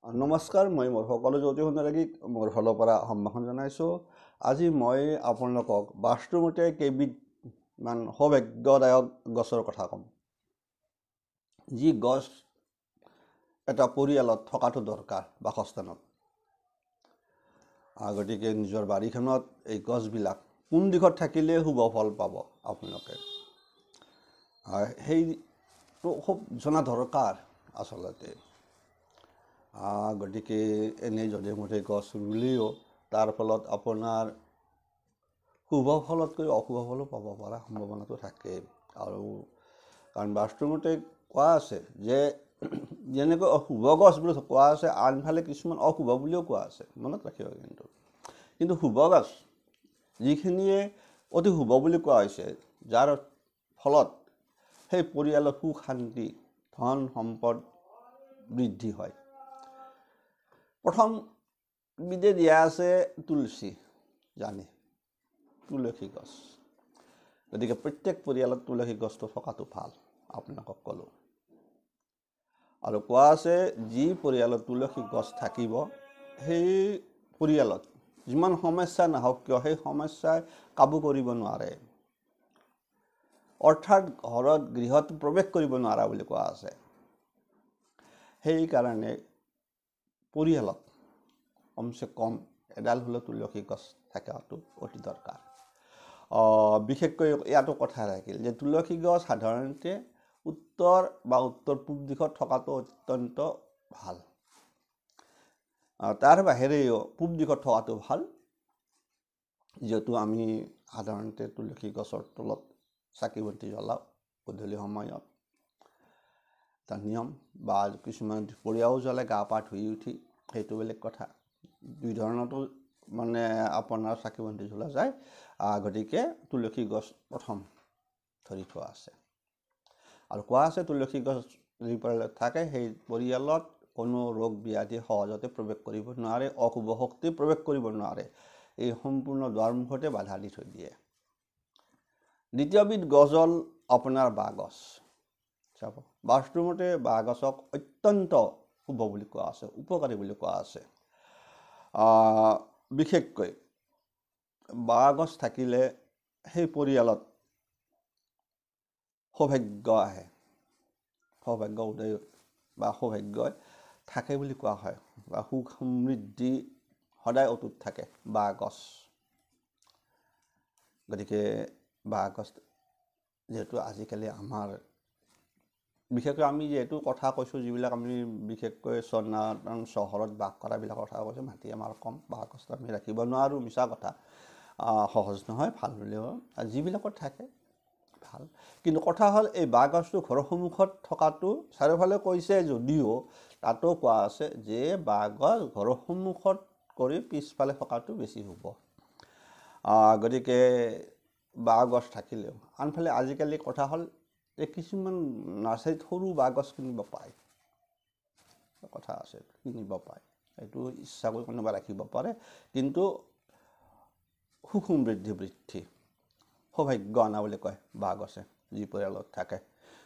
নমস্কাৰ, মই মোৰ সকলো জ্যোতি সুন্দৰীক মোৰ ফালৰ পৰা সম্ভাষণ জনাইছোঁ। আজি মই আপোনালোকক বাস্তুমতে কেইবিধমান সৌভাগ্যদায়ক গছৰ কথা ক'ম, যি গছ এটা পৰিয়ালত থকাটো দৰকাৰ বাসস্থানত। গতিকে নিজৰ বাৰীখনত এই গছবিলাক কোন দিশত থাকিলে শুভ ফল পাব আপোনালোকে, সেইটো খুব জনা দৰকাৰ আচলতে। গতিকে এনেই যধে মধে গছ ৰুলেও তাৰ ফলত আপোনাৰ শুভ ফলতকৈ অশুভ ফলো পাব পৰা সম্ভাৱনাটো থাকে। আৰু কাৰণ বাস্তুমতে কোৱা আছে যে যেনেকৈ অশুভ গছ বুলি কোৱা আছে, আনফালে কিছুমান অশুভ বুলিও কোৱা আছে, মনত ৰাখিব। কিন্তু শুভ গছ যিখিনিয়ে অতি শুভ বুলি কোৱা হৈছে, যাৰ ফলত সেই পৰিয়ালৰ সুখ শান্তি ধন সম্পদ বৃদ্ধি হয়। প্ৰথম বিধে দিয়া আছে তুলসী, জানে তুলসী গছ। গতিকে প্ৰত্যেক পৰিয়ালত তুলসী গছটো থকাটো ভাল, আপোনালোকক ক'লোঁ। আৰু কোৱা আছে যি পৰিয়ালত তুলসী গছ থাকিব, সেই পৰিয়ালত যিমান সমস্যা নাহক কিয় সেই সমস্যাই কাবু কৰিব নোৱাৰে, অৰ্থাৎ ঘৰত গৃহত প্ৰৱেশ কৰিব নোৱাৰা বুলি কোৱা আছে। সেইকাৰণে পৰিয়ালত কমচে কম এডাল হ'লেও তুলসী গছ থকাটো অতি দৰকাৰ। বিশেষকৈ ইয়াতো কথা ৰাখিল যে তুলসী গছ সাধাৰণতে উত্তৰ বা উত্তৰ পূব দিশত থকাটো অত্যন্ত ভাল। তাৰ বাহিৰেও পূব দিশত থকাটো ভাল, যিহেতু আমি সাধাৰণতে তুলসী গছৰ তলত চাকি বন্তি জ্বলাওঁ গধূলি সময়ত, এটা নিয়ম। বা কিছুমান দুপৰীয়াও জ্বলে গা পা ধুই উঠি, সেইটো বেলেগ কথা। দুই ধৰণতো মানে আপোনাৰ চাকি বন্তি জ্বলা যায়। গতিকে তুলসী গছ প্ৰথম ধৰি থোৱা আছে। আৰু কোৱা আছে তুলসী গছ যি পৰিয়ালত থাকে সেই পৰিয়ালত কোনো ৰোগ ব্যাধি সহজতে প্ৰৱেশ কৰিব নোৱাৰে, অশুভ শক্তি প্ৰৱেশ কৰিব নোৱাৰে। এই সম্পূৰ্ণ দুৱাৰমুখতে বাধা দি থৈ দিয়ে। দ্বিতীয়বিধ গছ হ'ল আপোনাৰ বাঁহ গছ। চাব, বাস্তুমতে বাঁহ গছক অত্যন্ত শুভ বুলি কোৱা আছে, উপকাৰী বুলি কোৱা আছে। বিশেষকৈ বাঁহ গছ থাকিলে সেই পৰিয়ালত সৌভাগ্য আহে, সৌভাগ্য উদয় বা সৌভাগ্যই থাকে বুলি কোৱা হয়, বা সুখ সমৃদ্ধি সদায় অটুট থাকে বাঁহ গছ। গতিকে বাঁহ গছ যিহেতু আজিকালি আমাৰ বিশেষকৈ আমি যিহেতু কথা কৈছোঁ, যিবিলাক আমি বিশেষকৈ চহৰত বাস কৰাবিলাকৰ কথা কৈছোঁ, মাটি আমাৰ কম, বাঁহ গছটো আমি ৰাখিব নোৱাৰোঁ, মিছা কথা। সহজ নহয়, ভাল হ'লেও যিবিলাকত থাকে ভাল। কিন্তু কথা হ'ল এই বাঁহ গছটো ঘৰৰ সন্মুখত থকাটো চাৰিওফালে কৈছে যদিও তাতো কোৱা আছে যে বাঁহ গছ ঘৰৰ সন্মুখত কৰি পিছফালে থকাটো বেছি শুভ। গতিকে বাঁহ গছ থাকিলেও আনফালে আজিকালি কথা হ'ল যে কিছুমান নাৰ্চাৰীত সৰু বাঁহ গছ কিনিব পায়, কথা আছে, কিনিব পায়। এইটো ইচ্ছা কৰি কোনোবা ৰাখিব পাৰে, কিন্তু সুখ সমৃদ্ধি বৃদ্ধি সৌভাগ্য অনা বুলি কয় বাঁহ গছে যি পৰিয়ালত থাকে।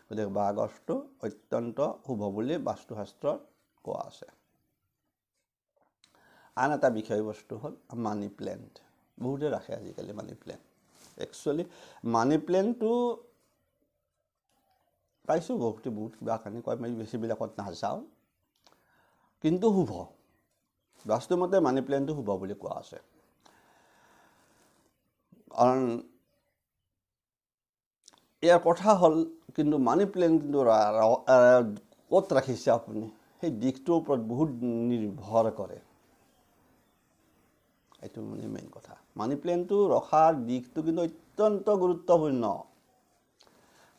গতিকে বাঁহ গছটো অত্যন্ত শুভ বুলি বাস্তুশাস্ত্ৰত কোৱা আছে। আন এটা বিষয়বস্তু হ'ল মানি প্লেণ্ট। বহুতে ৰাখে আজিকালি মানি প্লেণ্ট। একচুৱেলি মানি প্লেণ্টটো পাইছোঁ বহুত কিবা কানি কয়, মই বেছিবিলাকত নাযাওঁ, কিন্তু শুভ। বাস্তুমতে মানি প্লেণ্টটো শুভ বুলি কোৱা আছে। কাৰণ ইয়াৰ কথা হ'ল, কিন্তু মানি প্লেণ্ট কিন্তু ক'ত ৰাখিছে আপুনি সেই দিশটোৰ ওপৰত বহুত নিৰ্ভৰ কৰে। এইটো মানে মেইন কথা। মানি প্লেণ্টটো ৰখাৰ দিশটো কিন্তু অত্যন্ত গুৰুত্বপূৰ্ণ।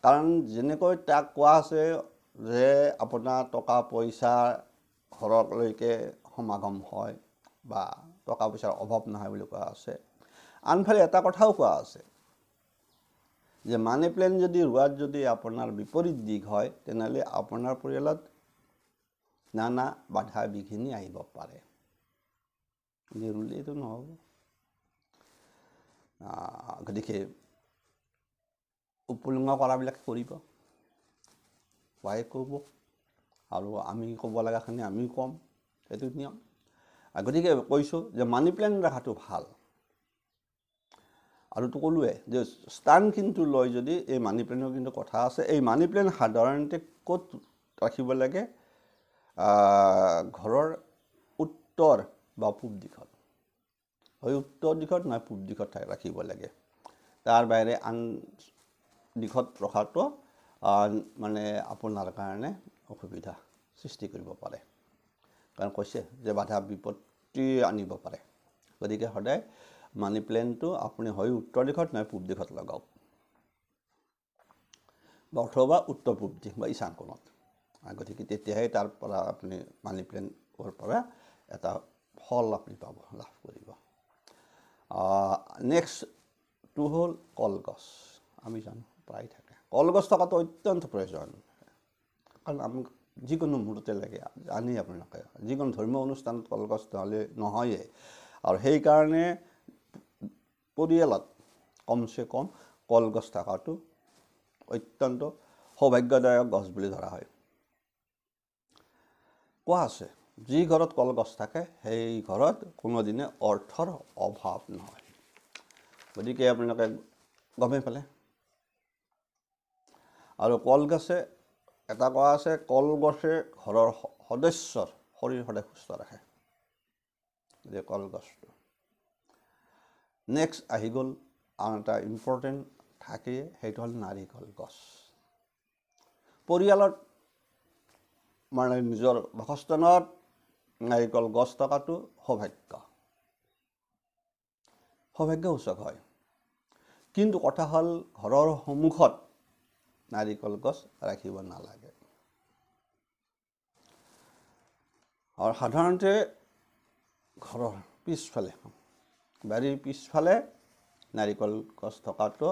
কাৰণ যেনেকৈ তাক কোৱা আছে যে আপোনাৰ টকা পইচা ঘৰলৈকে সমাগম হয় বা টকা পইচাৰ অভাৱ নহয় বুলি কোৱা আছে, আনফালে এটা কথাও কোৱা আছে যে মানি প্লেণ্ট যদি ৰোৱাত যদি আপোনাৰ বিপৰীত দিশ হয়, তেনেহ'লে আপোনাৰ পৰিয়ালত নানা বাধা বিঘিনি আহিব পাৰে, ৰুলেইতো নহ'ব। গতিকে উপলুঙা কৰাবিলাক কৰিব, ৱাই ক'ব, আৰু আমি ক'ব লগাখিনি আমিও ক'ম। সেইটো নিয়ম গতিকে কৈছোঁ যে মানি প্লেণ্ট ৰখাটো ভাল আৰু তো ক'লোৱে যে স্থান কিন্তু লয় যদি এই মানি প্লেণ্টৰ কিন্তু কথা আছে এই মানি প্লেণ্ট সাধাৰণতে ক'ত ৰাখিব লাগে ঘৰৰ উত্তৰ বা পূব দিশত হয় উত্তৰ দিশত নহয় পূব দিশত ৰাখিব লাগে তাৰ বাহিৰে আন দিশত ৰখাটো মানে আপোনাৰ কাৰণে অসুবিধা সৃষ্টি কৰিব পাৰে কাৰণ কৈছে যে বাধা বিপত্তি আনিব পাৰে গতিকে সদায় মানি প্লেণ্টটো আপুনি হয় উত্তৰ দিশত নহয় পূব দিশত লগাওক অথবা উত্তৰ পূব দিশ বা ঈশান কোণত গতিকে তেতিয়াহে তাৰ পৰা আপুনি মানি প্লেণ্টৰ পৰা এটা ফল আপুনি পাব লাভ কৰিব নেক্সটটো হ'ল কলগছ আমি জানো প্ৰায় থাকে কলগছ থকাটো অত্যন্ত প্ৰয়োজন কাৰণ আমাক যিকোনো মুহূৰ্ততে লাগে জানি আপোনালোকে যিকোনো ধৰ্মীয় অনুষ্ঠানত কলগছ নহ'লে নহয়ে আৰু সেইকাৰণে পৰিয়ালত কমচে কম কলগছ থকাটো অত্যন্ত সৌভাগ্যদায়ক গছ বুলি ধৰা হয় কোৱা আছে যি ঘৰত কলগছ থাকে সেই ঘৰত কোনোদিনে অৰ্থৰ অভাৱ নহয় গতিকে আপোনালোকে গমেই পালে আৰু কলগছে এটা কোৱা আছে কলগছে ঘৰৰ সদস্যৰ শৰীৰ সদায় সুস্থ ৰাখে যে কলগছটো নেক্সট আহি গ'ল আন এটা ইম্পৰ্টেণ্ট থাকে সেইটো হ'ল নাৰিকল গছ পৰিয়ালত মানে নিজৰ বাসস্থানত নাৰিকল গছ থকাটো সৌভাগ্যসূচক হয় কিন্তু কথা হ'ল ঘৰৰ সন্মুখত নাৰিকল গছ ৰাখিব নালাগে আৰু সাধাৰণতে ঘৰৰ পিছফালে বাৰীৰ পিছফালে নাৰিকল গছ থকাটো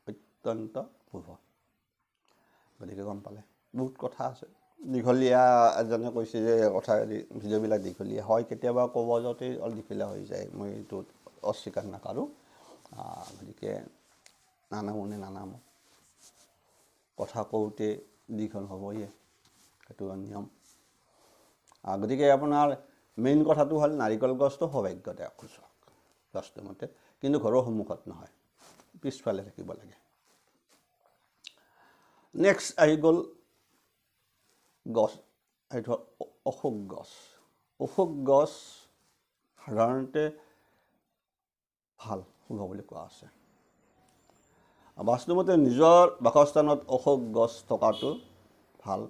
অত্যন্ত শুভ গতিকে গম পালে বহুত কথা আছে দীঘলীয়া এজনে কৈছে যে কথা ভিডিঅ'বিলাক দীঘলীয়া হয় কেতিয়াবা ক'ব যাওঁতে অলপ দীঘলীয়া হৈ যায় মই এইটো অস্বীকাৰ নকৰোঁ গতিকে নানামো কথা কওঁতে দীঘল হ'বয়ে সেইটো নিয়ম গতিকে আপোনাৰ মেইন কথাটো হ'ল নাৰিকল গছটো সৌভাগ্যদায়ক গছটো মতে কিন্তু ঘৰৰ সন্মুখত নহয় পিছফালে থাকিব লাগে নেক্সট আহি গ'ল গছ এইটো অশোক গছ সাধাৰণতে ভাল শুভ বুলি কোৱা আছে বাস্তৱতে নিজৰ বাসস্থানত অশোক গছ থকাটো ভাল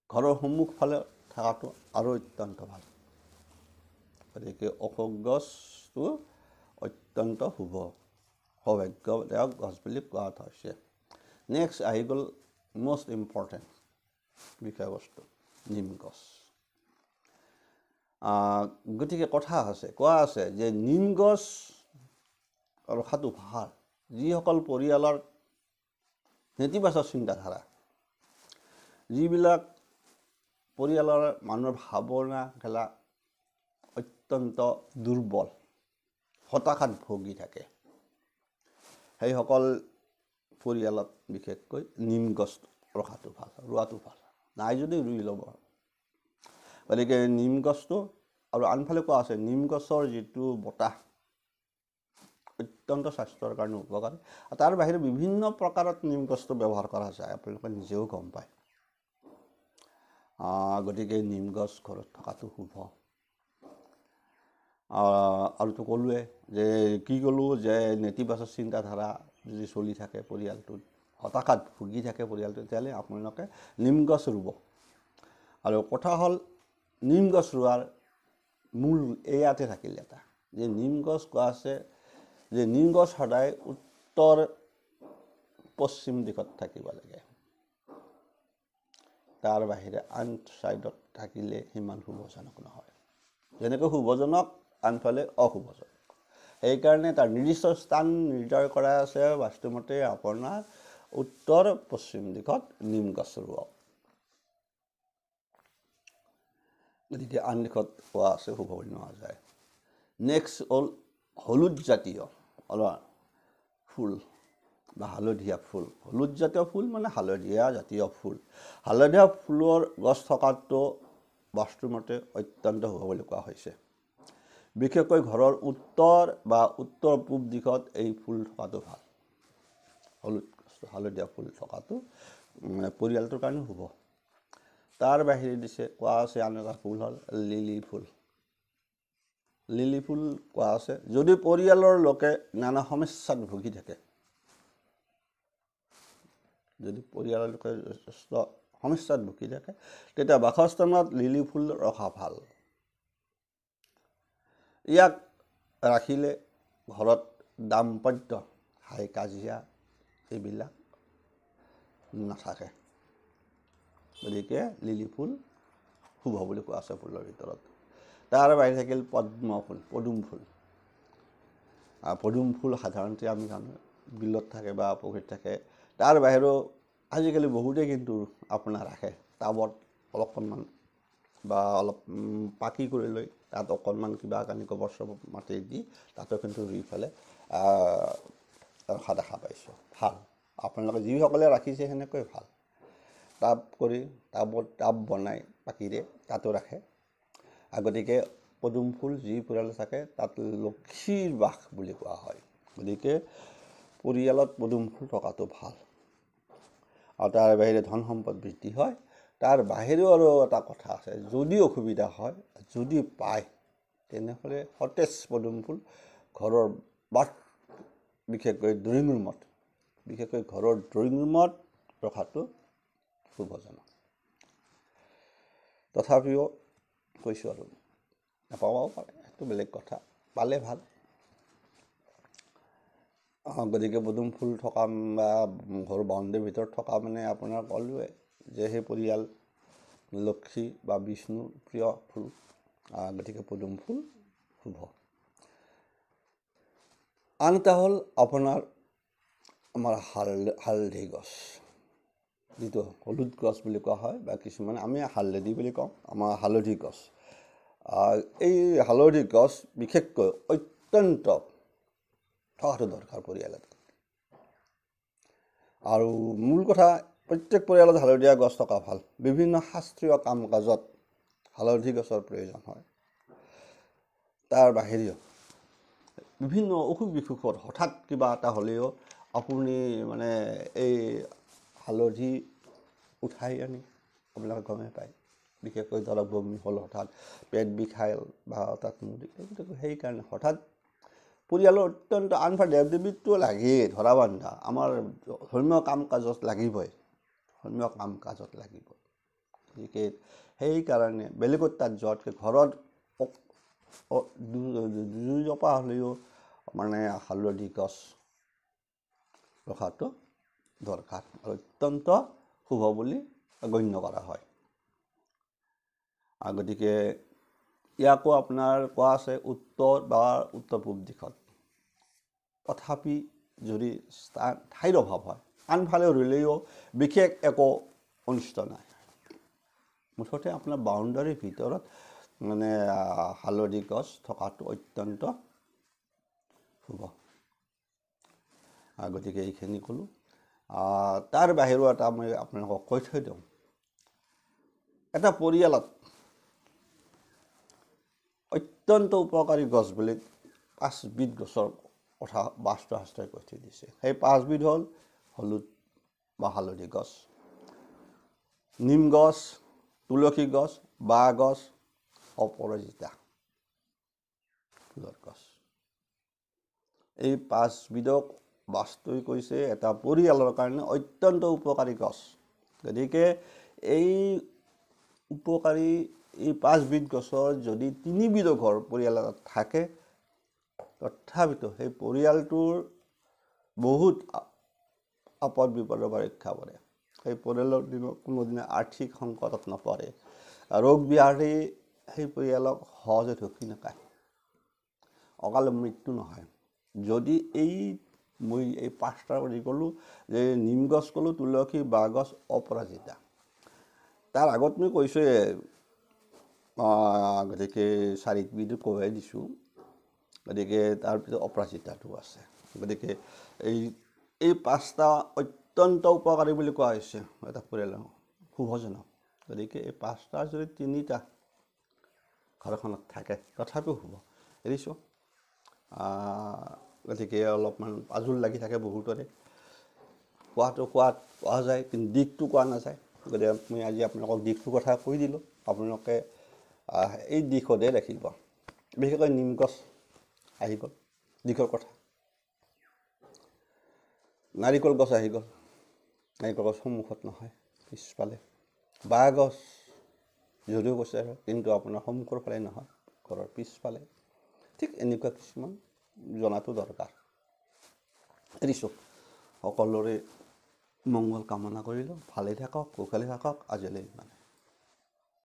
ঘৰৰ সন্মুখফালে থকাটো আৰু অত্যন্ত ভাল গতিকে অশোক গছটো অত্যন্ত শুভ সৌভাগ্যদায়ক গছ বুলি কোৱা হৈছে নেক্সট আহি গ'ল most important বিষয়বস্তু নিম গছ গতিকে কথা আছে কোৱা আছে যে নিম গছ ৰখাটো ভাল যিসকল পৰিয়ালৰ নেতিবাচক চিন্তাধাৰা যিবিলাক পৰিয়ালৰ মানুহৰ ভাৱনা খেলা অত্যন্ত দুৰ্বল হতাশাত ভুগি থাকে সেইসকল পৰিয়ালত বিশেষকৈ নিম গছ ৰখাটো ভাল ৰোৱাটো ভাল নাই যদি ৰুই ল'ব গতিকে নিম গছটো আৰু আনফালে কোৱা আছে নিম গছৰ যিটো বতাহ অত্যন্ত স্বাস্থ্যৰ কাৰণে উপকাৰী আৰু তাৰ বাহিৰে বিভিন্ন প্ৰকাৰত নিম গছটো ব্যৱহাৰ কৰা যায় আপোনালোকে নিজেও গম পায় গতিকে নিম গছ ঘৰত থকাটো শুভ আৰুতো ক'লোৱে যে কি ক'লোঁ যে নেতিবাচক চিন্তাধাৰা যদি চলি থাকে পৰিয়ালটোত হতাশাত ভুগি থাকে পৰিয়ালটো তেতিয়াহ'লে আপোনালোকে নিম গছ ৰুব আৰু কথা হ'ল নিম গছ ৰোৱাৰ মূল এয়াতে থাকিল এটা যে নিম গছ কোৱা আছে যে নিম গছ সদায় উত্তৰ পশ্চিম দিশত থাকিব লাগে তাৰ বাহিৰে আন ছাইডত থাকিলে সিমান শুভজনক নহয় যেনেকৈ শুভজনক আনফালে অশুভজনক সেইকাৰণে তাৰ নিৰ্দিষ্ট স্থান নিৰ্ধাৰণ কৰা আছে বাস্তুমতে আপোনাৰ উত্তৰ পশ্চিম দিশত নিম গছ ৰোৱা গতিকে আন দিশত পোৱা আছে শুভ বুলি নোৱা যায় নেক্সট হ'ল হলুদ জাতীয় ফুল বা হালধীয়া ফুল হলুদ জাতীয় ফুল মানে হালধীয়া জাতীয় ফুল হালধীয়া ফুলৰ গছ থকাটো বাস্তুমতে অত্যন্ত শুভ বুলি কোৱা হৈছে। বিশেষকৈ ঘৰৰ উত্তৰ বা উত্তৰ পূব দিশত এই ফুল থকাটো ভাল। হালধীয়া ফুল থকাটো পৰিয়ালটোৰ কাৰণে শুভ। তাৰ বাহিৰে দিছে কোৱা আছে আন এটা ফুল হ'ল লিলি ফুল। লিলি ফুল কোৱা আছে যদি পৰিয়ালৰ লোকে নানা সমস্যাত ভুগি থাকে, যদি পৰিয়ালৰ লোকে যথেষ্ট সমস্যাত ভুগি থাকে, তেতিয়া বাসস্থানত লিলি ফুল ৰখা ভাল। ইয়াক ৰাখিলে ঘৰত দাম্পত্য হাই কাজিয়া এইবিলাক নাথাকে। গতিকে লিলি ফুল শুভ বুলি কোৱা আছে ফুলৰ ভিতৰত। তাৰ বাহিৰে থাকিল পদ্ম ফুল, পদুম ফুল। পদুম ফুল সাধাৰণতে আমি জানো বিলত থাকে বা পুখুৰীত থাকে। তাৰ বাহিৰেও আজিকালি বহুতেই কিন্তু আপোনাৰ ৰাখে টাবত অলপমান বা অলপ পাকি কৰি লৈ তাত অকণমান কিবা কানি গোবৰ চোবৰ মাটি দি তাতো কিন্তু ৰুই পেলাই ৰখা দেখা পাইছোঁ। ভাল, আপোনালোকে যিসকলে ৰাখিছে সেনেকৈ ভাল। টাব কৰি টাব বনাই পাকিৰে তাতো ৰাখে। গতিকে পদুম ফুল যি পৰিয়ালত থাকে তাত লক্ষীৰ বাস বুলি কোৱা হয়। গতিকে পৰিয়ালত পদুম ফুল থকাটো ভাল। আৰু তাৰ বাহিৰে ধন সম্পদ বৃদ্ধি হয়। তাৰ বাহিৰেও আৰু এটা কথা আছে, যদি অসুবিধা হয়, যদি পায়, তেনেহ'লে সতেজ পদুম ফুল ঘৰৰ বিশেষকৈ ড্ৰয়িং ৰুমত ৰখাটো শুভজনক। তথাপিও কৈছোঁ আৰু নাপাবও পাৰে, সেইটো বেলেগ কথা, পালে ভাল। গতিকে পদুম ফুল থকা বা ঘৰ বাউণ্ডেৰীৰ ভিতৰত থকা মানে আপোনাৰ ক'লোৱে যে সেই পৰিয়াল লক্ষী বা বিষ্ণুৰ প্ৰিয় ফুল। গতিকে পদুম ফুল শুভ। আন এটা হ'ল আপোনাৰ আমাৰ হালধি গছ, যিটো হলুদ গছ বুলি কোৱা হয় বা কিছুমানে আমি হালধি বুলি কওঁ, আমাৰ হালধি গছ। এই হালধি গছ বিশেষকৈ অত্যন্ত থকাটো দৰকাৰ পৰিয়াল এটাত। আৰু মূল কথা প্ৰত্যেক পৰিয়ালত হালধীয়া গছ থকা ভাল। বিভিন্ন শাস্ত্ৰীয় কাম কাজত হালধি গছৰ প্ৰয়োজন হয়। তাৰ বাহিৰেও বিভিন্ন অসুখ বিসুখত হঠাৎ কিবা এটা হ'লেও আপুনি মানে এই হালধি উঠাই আনি আপোনালোকে গমেই পায়। বিশেষকৈ ধৰক বমি হ'ল, হঠাৎ পেট বিষাই বা হঠাৎ সেইকাৰণে হঠাৎ পৰিয়ালৰ অত্যন্ত আনফাৰ দেৱ দেৱীতো লাগেই, ধৰা বন্ধা আমাৰ ধৰ্মীয় কাম কাজত লাগিবই, গতিকে সেইকাৰণে বেলেগত তাত যোৱাতকৈ ঘৰত দুজোপা হ'লেও মানে হালধি গছ ৰখাটো দৰকাৰ আৰু অত্যন্ত শুভ বুলি গণ্য কৰা হয়। গতিকে ইয়াকো আপোনাৰ কোৱা আছে উত্তৰ বা উত্তৰ পূব দিশত। তথাপি যদি ঠাইৰ অভাৱ হয়, আনফালে ৰুলেও বিশেষ একো অনিষ্ট নাই। মুঠতে আপোনাৰ বাউণ্ডাৰীৰ ভিতৰত মানে হালধি গছ থকাটো অত্যন্ত শুভ। গতিকে এইখিনি ক'লোঁ। তাৰ বাহিৰেও এটা মই আপোনালোকক কৈ থৈ দিওঁ, এটা পৰিয়ালত অত্যন্ত উপকাৰী গছ বুলি 5বিধ গছৰ কথা বাস্তুশাস্ত্ৰই কৈ থৈ দিছে। সেই 5বিধ হ'ল হলুদ বা হালধি গছ, নিম গছ, তুলসী গছ, বাঁহ গছ, অপৰাজিতা ফুলৰ গছ। এই 5বিধক বাস্তুই কৈছে এটা পৰিয়ালৰ কাৰণে অত্যন্ত উপকাৰী গছ। গতিকে এই উপকাৰী এই 5বিধ গছৰ যদি 3বিধো ঘৰ পৰিয়াল এটাত থাকে, তথাপিতো সেই পৰিয়ালটোৰ বহুত আপদ বিপদৰ পৰা ৰক্ষা কৰে। সেই পৰিয়ালৰ কোনোদিনে আৰ্থিক সংকটত নপৰে, ৰোগ ব্যাধি সেই পৰিয়ালক সহজে ঢুকি নাপায়, অকাল মৃত্যু নহয়। যদি মই এই 5টা বুলি ক'লোঁ যে নিম গছ ক'লোঁ, তুলসী, বাঁহ গছ, অপৰাজিতা। তাৰ আগত মই কৈছোঁৱে, গতিকে 4বিধ কৈয়ে দিছোঁ। গতিকে তাৰপিছত অপৰাজিতাটো আছে। গতিকে এই 5টা অত্যন্ত উপকাৰী বুলি কোৱা হৈছে এটা পৰিয়ালৰ শুভজনক। গতিকে এই 5টাৰ যদি 3টা ঘৰখনত থাকে, তথাপিও হ'ব। এৰিছোঁ। গতিকে অলপমান আজোল লাগি থাকে বহুতৰে, কোৱা যায় কিন্তু দিশটো কোৱা নাযায়। গতিকে মই আজি আপোনালোকক দিশটোৰ কথা কৈ দিলোঁ। আপোনালোকে এই দিশতে ৰাখিব। বিশেষকৈ নিম গছ আহি গ'ল, দিশৰ কথা। নাৰিকল গছ আহি গ'ল, নাৰিকল গছ সন্মুখত নহয়, পিছফালে। বাঁহ গছ যদিও কৈছে কিন্তু আপোনাৰ সন্মুখৰ ফালে নহয়, ঘৰৰ পিছফালে। ঠিক এনেকুৱা কিছুমান জনাটো দৰকাৰ। এৰিছোঁ। সকলোৰে মংগল কামনা কৰিলোঁ। ভালে থাকক, কুশলে থাকক। আজিলৈ ইমানে।